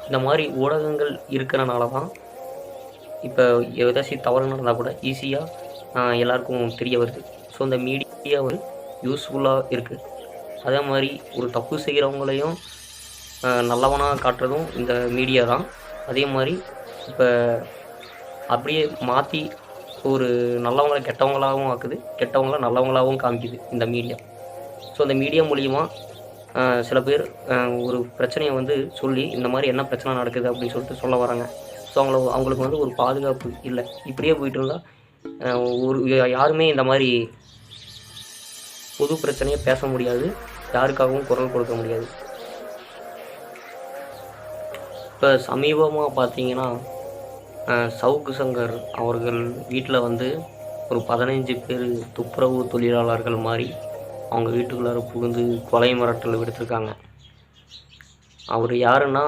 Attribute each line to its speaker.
Speaker 1: இந்த மாதிரி ஊடகங்கள் இருக்கிறனால தான் இப்போ ஏதாச்சும் தவறு நடந்தால் கூட ஈஸியாக எல்லாருக்கும் தெரிய வருது. ஸோ இந்த மீடியா ஒரு யூஸ்ஃபுல்லாக இருக்குது. அதே மாதிரி ஒரு தப்பு செய்கிறவங்களையும் நல்லவனாக காட்டுறதும் இந்த மீடியா தான். அதே மாதிரி இப்போ அப்படியே மாற்றி ஒரு நல்லவங்களை கெட்டவங்களாகவும் ஆக்குது, கெட்டவங்கள நல்லவங்களாகவும் காமிக்குது இந்த மீடியா. ஸோ அந்த மீடியா மூலிமா சில பேர் ஒரு பிரச்சனையை வந்து சொல்லி இந்த மாதிரி என்ன பிரச்சனை நடக்குது அப்படின்னு சொல்லிட்டு சொல்ல வராங்க. ஸோ அவங்களுக்கு வந்து ஒரு பாதுகாப்பு இல்லை. இப்படியே போயிட்டு இருந்தால் ஒரு யாருமே இந்த மாதிரி பொது பிரச்சனையை பேச முடியாது, யாருக்காகவும் குரல் கொடுக்க முடியாது. இப்போ சமீபமாக பார்த்தீங்கன்னா சவுக்கு சங்கர் அவர்கள் வீட்டில் வந்து ஒரு 15 பேர் துப்புரவு தொழிலாளர்கள் மாதிரி அவங்க வீட்டுக்குள்ளார புகுந்து கொலை மிரட்டல் விடுத்திருக்காங்க. அவர் யாருன்னா